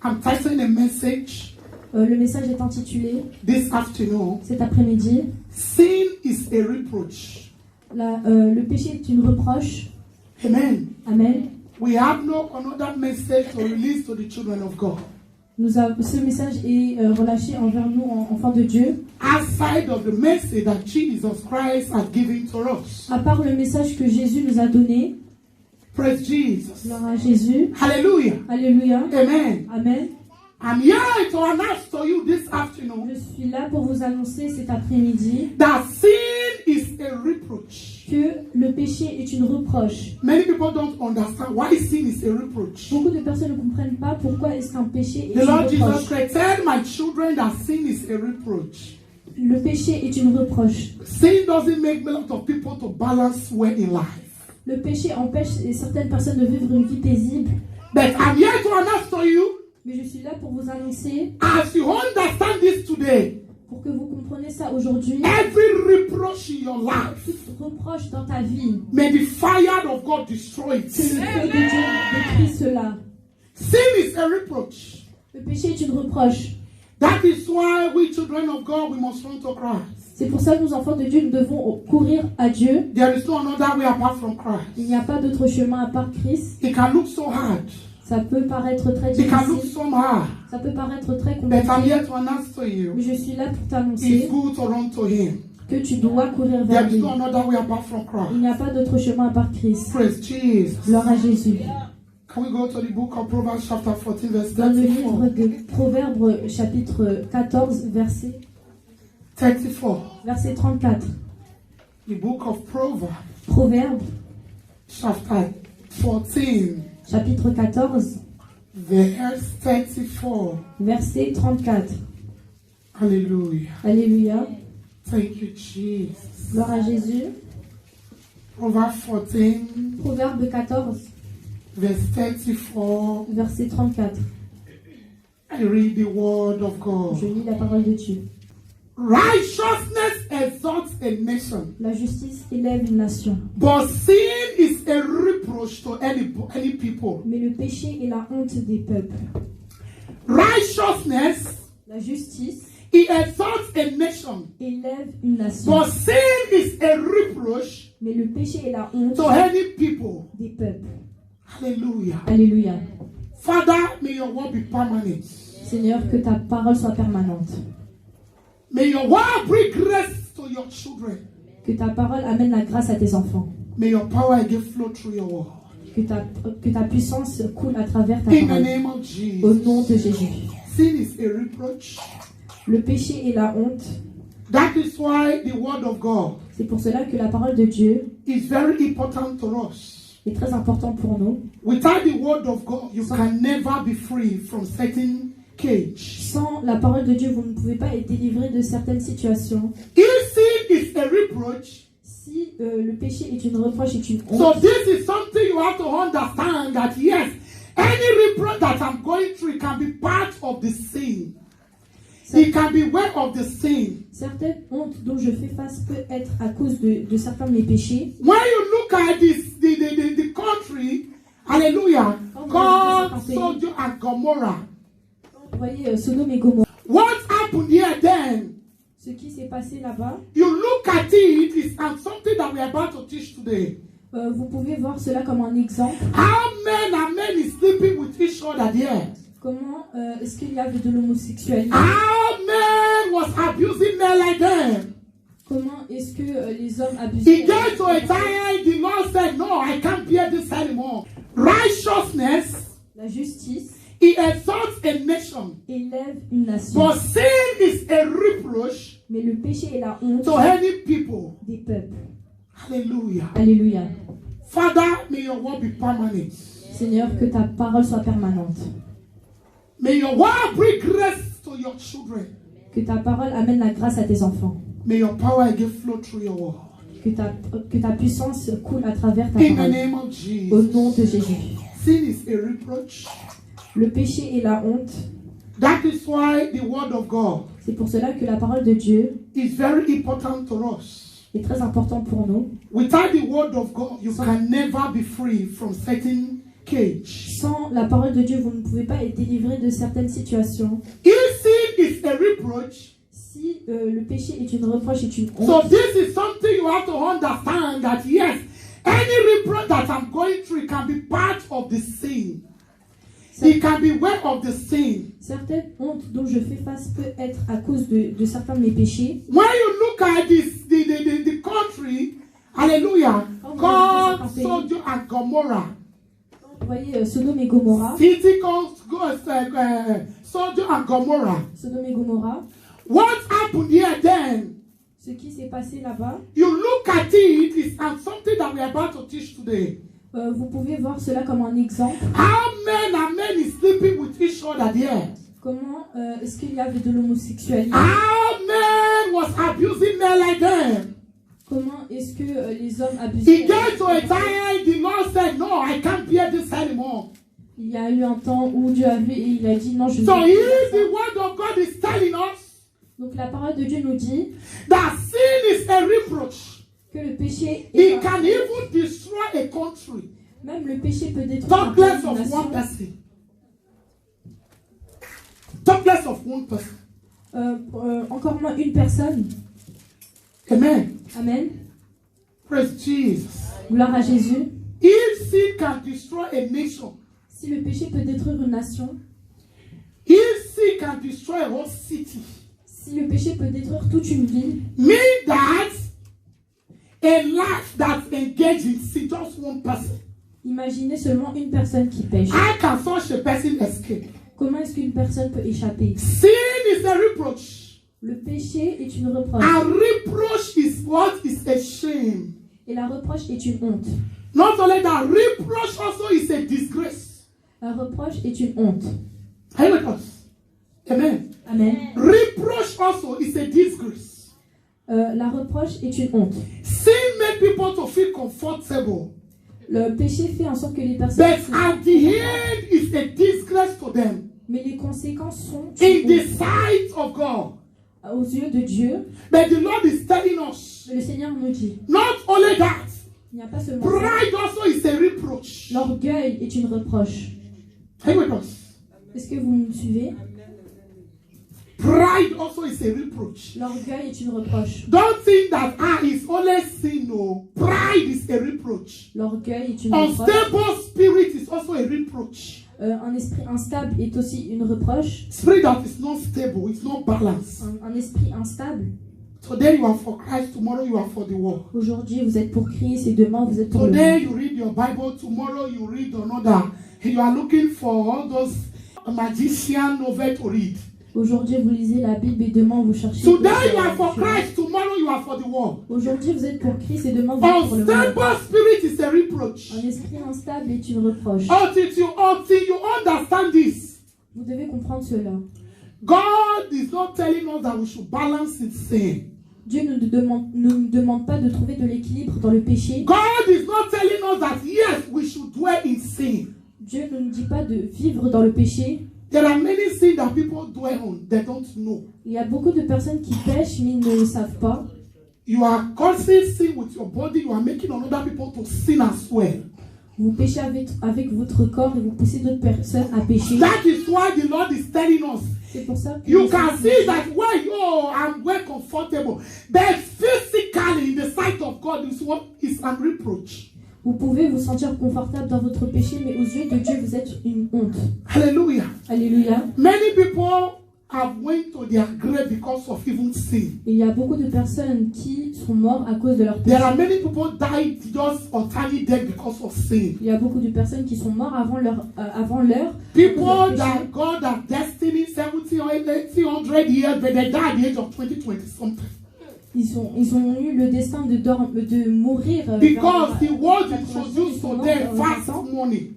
I'm titling a message Le message est intitulé this afternoon, cet après-midi. Sin is a reproach. Le péché est une reproche. Amen. Amen. We have no another message to release to the children of God. Ce message est relâché envers nous, enfants de Dieu. Outside of the message that Jesus Christ has given to us. À part le message que Jésus nous a donné. Praise Jesus. Gloire à Jésus. Hallelujah. Alléluia. Amen. Amen. I'm here to announce to you this afternoon Je suis là pour vous annoncer cet après-midi that sin is a reproach. que le péché est une reproche. Many people don't understand why sin is a reproach. Beaucoup de personnes ne comprennent pas pourquoi est-ce qu'un péché est The une Lord Jesus reproche. Christ, tell my children that sin is a reproach. Le péché est une reproche. Sin doesn't make a lot of people to balance well in life. Le péché empêche certaines personnes de vivre une vie paisible. But I'm here to announce to you, Mais je suis là pour vous annoncer, as you understand this today, pour que vous compreniez ça aujourd'hui, every reproach in your life, toute reproche dans ta vie, may the fire of God destroy que le it. feu de Dieu détruise cela. Sin is a reproach. Le péché est une reproche. That is why we children of God, we must run to Christ. C'est pour ça que nous, enfants de Dieu, nous devons courir à Dieu. There is no another way apart from Il Christ. n'y a pas d'autre chemin à part Christ. It can look so hard. Ça peut paraître très It can look difficile. so hard. Ça peut paraître très But I'm compliqué. here to announce to you, Mais je suis là pour it's t'annoncer good to run to Him. que tu dois courir vers There is lui. no another way apart from Il Christ. n'y a pas d'autre chemin à part Christ. Praise Jesus. Gloire à Jésus. Can we go to the book of Proverbs chapter 14 verse Dans le livre 34? de Proverbes, chapitre 14, verset 34. The book of Proverbs Proverbes, chapter 14 chapitre 14, verse 34. verset 34. Hallelujah. Alléluia. Thank you, Jesus. Gloire à Jésus. Proverbs 14 Proverbe 14, verse 34. verset 34. I read the word of Je God. lis la parole de Dieu. Righteousness exalts a nation, La justice élève une nation, but sin is a reproach to any people. mais le péché est la honte des peuples. Righteousness, La justice it exalts a nation, élève une nation, but sin is a reproach mais le péché est la honte to any people. des peuples. Hallelujah. Alléluia. Father, may your word be permanent. Seigneur, que ta parole soit permanente. May your word bring grace to your children. Que ta parole amène la grâce à tes enfants. May your power again flow through your word. Que ta puissance coule à travers ta In the parole. name of Au nom Jesus. de Jésus. Sin is a reproach. Le péché est la honte. That is why the word of God C'est pour cela que la parole de Dieu is very important to us. est très importante pour nous. Without the word of God, you can never be free from certain cage. Sans la parole de Dieu, vous ne pouvez pas être délivré de certaines situations. If sin is a reproach, Si le péché est une reproche, est une so honte, this is something you have to understand that yes, any reproach that I'm going through can be part of the sin. It can be way of the sin. certaines hontes dont je fais face peut être à cause de certains de mes péchés. When you look at the country, hallelujah, God, Sodom and Gomorrah. Vous voyez, Sodome et Gomorrhe. What happened here then? Ce qui s'est passé là-bas, You look at it, it's something that we are about to teach today. vous pouvez voir cela comme un exemple. How men and men is sleeping with each other there. Comment est-ce qu'il y avait de l'homosexualité? How men was abusing men like them. Comment est-ce que les hommes abusent? He gets to a time, the Lord said, no, I can't bear this anymore. Righteousness, La justice it exalts a nation. élève une nation, But sin is a reproach mais le péché est la honte to any people. des peuples. Hallelujah. Alléluia. Father, may your word be permanent. Seigneur, que ta parole soit permanente. May your word bring grace to your children. Que ta parole amène la grâce à tes enfants. May your power again flow through your word. Que ta puissance coule à travers ta In the parole. name of Au Jesus. nom de Jésus. Sin is a reproach. Le péché est la honte. That is why the word of God C'est pour cela que la parole de Dieu is very important to us. est très importante pour nous. Without the word of God, you can never be free from certain cage. Sans la parole de Dieu, vous ne pouvez pas être délivré de certaines situations. If sin is a reproach, Si le péché est une reproche, est une honte, so this is something you have to understand that yes, any reproach that I'm going through can be part of the sin. It can be way of the sin. certaines hontes dont je fais face peut être à cause de certains de mes péchés. When you look at this, the country, hallelujah, called Sodom and Gomorrah. Vous voyez Sodome et Gomorrah. City called Sodom and Gomorrah. Sodome et Gomorrah. What happened here then? Ce qui s'est passé là-bas, You look at it, it's something that we are about to teach today. vous pouvez voir cela comme un exemple. How men and men is sleeping with each other there. Comment est-ce qu'il y avait de l'homosexualité? How men was abusing men like them. Comment est-ce que les hommes abusaient? It gets to a time the Lord said, no, I can't bear this anymore. Il y a eu un temps où Dieu a vu et il a dit non, je ne So peux plus if faire the ça. word of God is telling us Donc la parole de Dieu nous dit that sin is a reproach, que le péché est it can even destroy a country. même le péché peut détruire Talk une less of one nation. person. Talk less of one person. Encore moins une personne. Amen. Amen. Praise Jesus. Gloire à Jésus. If sin can destroy a nation, Si le péché peut détruire une nation, if sin can destroy a whole city, si le péché peut détruire toute une ville, mean that a life that's engaged in sin, just one person, imaginez seulement une personne qui pêche. how can such a person escape? Comment est-ce qu'une personne peut échapper? Sin is a reproach. Le péché est une reproche. A reproach is what is a shame. Et la reproche est une honte. Not only that, reproach also is a disgrace. La reproche est une honte. Are you with us? Amen. Amen. Reproach also is a disgrace. La reproche est une honte. Sin make people to feel comfortable. Le péché fait en sorte que les personnes... But at the end, it's a disgrace to them. Mais les conséquences sont In une the honte sight of God. aux yeux de Dieu. But the Lord is telling us, Mais le Seigneur nous dit, not only that, il n'y a pas seulement ça. pride also is a reproach. L'orgueil est une reproche. Are you with us? Est-ce que vous me suivez? Pride also is a reproach. L'orgueil est une reproche. Don't think that it's only sin. No, pride is a reproach. L'orgueil est une reproche. Unstable spirit is also a reproach. Un esprit instable est aussi une reproche. Spirit that is not stable, it's not balanced. Un esprit instable. Today you are for Christ, tomorrow you are for the world. Aujourd'hui, vous êtes pour Christ et demain, vous êtes pour le Today monde. you read your Bible, tomorrow you read another. You are looking for all those magician novel to read. Aujourd'hui, vous lisez la Bible et demain, vous cherchez... Today you are for Christ, tomorrow you are for the world. Aujourd'hui, vous êtes pour Christ et demain, vous êtes pour le monde. Unstable spirit is a reproach. Un esprit instable est une reproche. Until you understand this, Vous devez comprendre cela. God is not telling us that we should balance in sin. Dieu ne nous demande pas de trouver de l'équilibre dans le péché. God is not telling us that yes, we should dwell in sin. Dieu ne nous dit pas de vivre dans le péché. There are many sins that people dwell on, they don't know. Il y a beaucoup de personnes qui pêchent, mais ils ne le savent pas. You are causing sin with your body, you are making other people to sin as well. Vous péchez avec votre corps et vous poussez d'autres personnes à pécher. That is why the Lord is telling us. C'est pour ça que You can see that I'm well comfortable. But physically, in the sight of God, is what is a reproach. vous pouvez vous sentir confortable dans votre péché, mais aux yeux de Dieu, vous êtes une honte. Hallelujah. Alléluia. Many people have went to their grave because of even sin. Il y a beaucoup de personnes qui sont mortes à cause de leur péché. There are many people died just untimely dead because of sin. Il y a beaucoup de personnes qui sont mortes avant l'heure. People that God have destiny 70 or 800 years, but they died at the age of 20 something. Ils ont eu le destin de mourir. Because the world vers introduced to 80 them ans, fast 20 ans. money.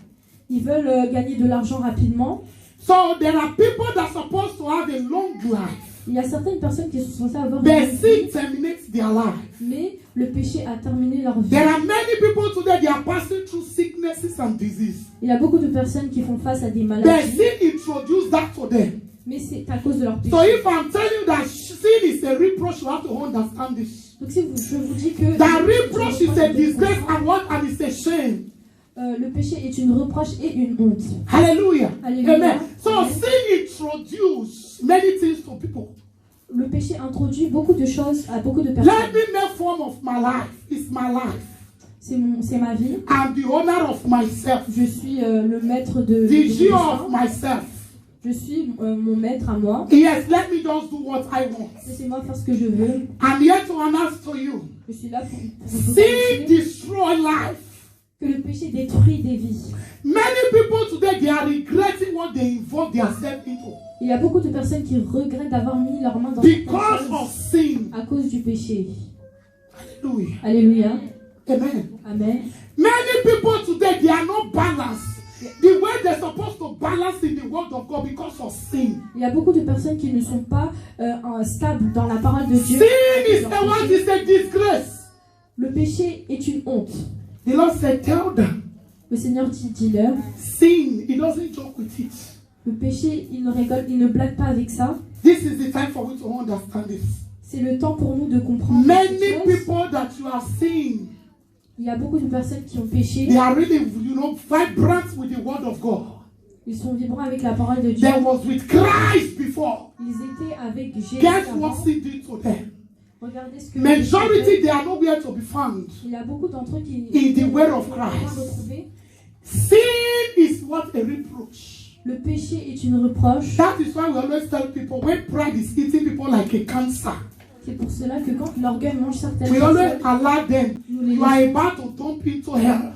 Ils veulent gagner de l'argent rapidement. So there are people that are supposed to have a long life. Il y a certaines personnes qui sont censées avoir Their une vie, sin terminates their life. mais le péché a terminé leur vie. There are many people today, they are passing through sicknesses and disease. Il y a beaucoup de personnes qui font face à des Their maladies, sin introduced that to them. mais c'est à cause de leur péché. So if I'm telling you that sin is a reproach, you have to understand this. Donc si je vous dis que That reproach is a disgrace and what and it's a shame. Le péché est une reproche et une honte. Hallelujah. Alléluia. Amen. So Amen. sin introduces many things to people. Le péché introduit beaucoup de choses à beaucoup de personnes. Let me make form of my life. It's my life. C'est ma vie. I'm the owner of myself. Je suis le maître de The mon Jew of destin. myself. Je suis mon maître à moi. Yes, let me just do what I want. Laissez-moi faire ce que je veux. I'm here to announce to you. Je suis là pour vous Sin annoncer destroy life. que le péché détruit des vies. Many people today, they are regretting what they involved themselves into. Il y a beaucoup de personnes qui regrettent d'avoir mis leurs mains dans certaines Because choses of sin. à cause du péché. Hallelujah. Alléluia. Amen. Amen. Many people today, they are not balanced. The way they're supposed to balance in the word of God because of sin. Il y a beaucoup de personnes qui ne sont pas stables dans la parole de Dieu. Sin is Leur a what péché. is a disgrace. Le péché est une honte. The Lord said, tell them. Le Seigneur dit, dis-leur, Sin, he doesn't joke with it. le péché, il ne rigole, il ne blague pas avec ça. This is the time for you to understand this. C'est le temps pour nous de comprendre Many ces choses. people that you are seeing, Il y a beaucoup de personnes qui ont péché. they are really, vibrant with the word of God. Ils sont vibrants avec la parole de Dieu. There was with Christ before. Ils étaient avec Jésus Guess avant. what sin did to them? Regardez ce que Majority, they are nowhere to be found. il y a beaucoup d'entre eux qui In the word of ont Christ. retrouvé. Sin is what a reproach. Le péché est une reproche. That is why we always tell people when pride is eating people like a cancer, C'est pour cela que quand l'orgueil mange certaines we always personnes, allow them. You are about to jump into hell.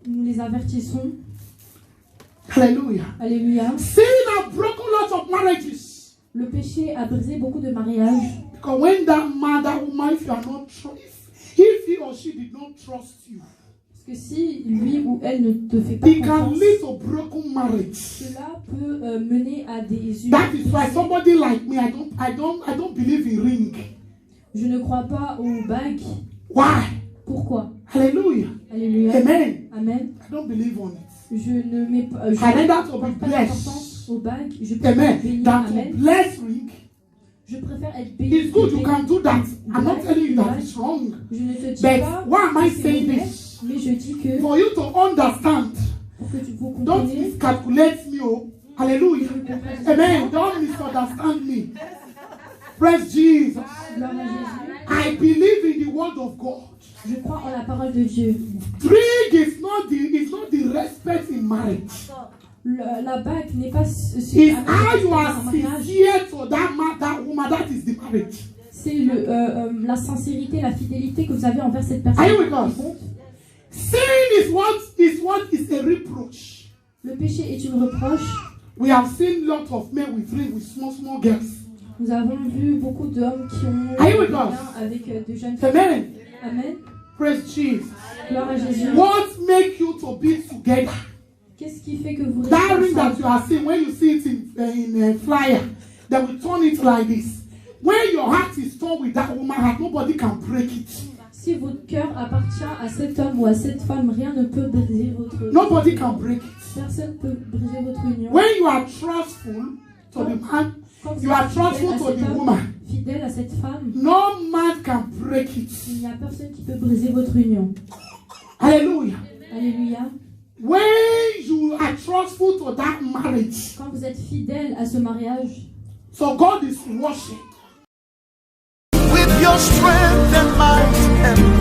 nous les avertissons. Hallelujah. Alléluia. Sin has broken lots of marriages. Le péché a brisé beaucoup de mariages. Because when that man, that woman, if you are not if he or she did not trust you, Parce que si lui ou elle ne te fait pas it can confiance, lead to broken marriage. cela peut mener à des That is why unions. somebody like me, I don't believe in ring. Je ne crois pas aux bagues. Why? Pourquoi? Hallelujah. Alléluia. Amen. Amen. I don't believe on it. Je ne mets pas, je I need that ne to be porte pas blessed. d'importance aux bagues. Je préfère Amen. être béni. That to Amen. bless ring. Je préfère être béni. It's good you que can do that. béni. I'm not telling you that it's wrong. Je ne te dis But pas why am I que c'est saying mauvais, this? mais je dis que For you to understand, pour que vous don't compreniez, miscalculate me. Oh. Hallelujah. Amen. Don't misunderstand me. Praise Jesus. gloire à Jésus. I believe in the word of God. Je crois en la parole de Dieu. Ring is not the respect in marriage. La bague n'est pas It's how you un are mariage. sincere to that man, that woman. That is the marriage. C'est la sincérité, la fidélité que vous avez envers cette personne. Are you with us? qui compte. Sin is what is a reproach. Le péché est une reproche. We have seen lots of men with ring with small girls. Nous avons vu beaucoup d'hommes qui ont Are you with des liens us? avec de jeunes filles. Amen. Amen. Praise Jesus. Gloire à Jésus. What makes you to be together? Qu'est-ce qui fait que vous That restez ring that ensemble? you are seeing, when you see it in a flyer, they will turn it like this. When your heart is torn with that woman, heart, nobody can break it. Si votre cœur appartient à cet homme ou à cette femme, rien ne peut briser votre Nobody can break it. Personne ne peut briser votre union. When you are trustful to the man, Quand vous you are êtes fidèle trustful à to cet the homme, woman. fidèle à cette femme, No man can break it. il n'y a personne qui peut briser votre union. Hallelujah. Alléluia. When you are trustful to that marriage, Quand vous êtes fidèle à ce mariage, so God is watching. With your strength and might and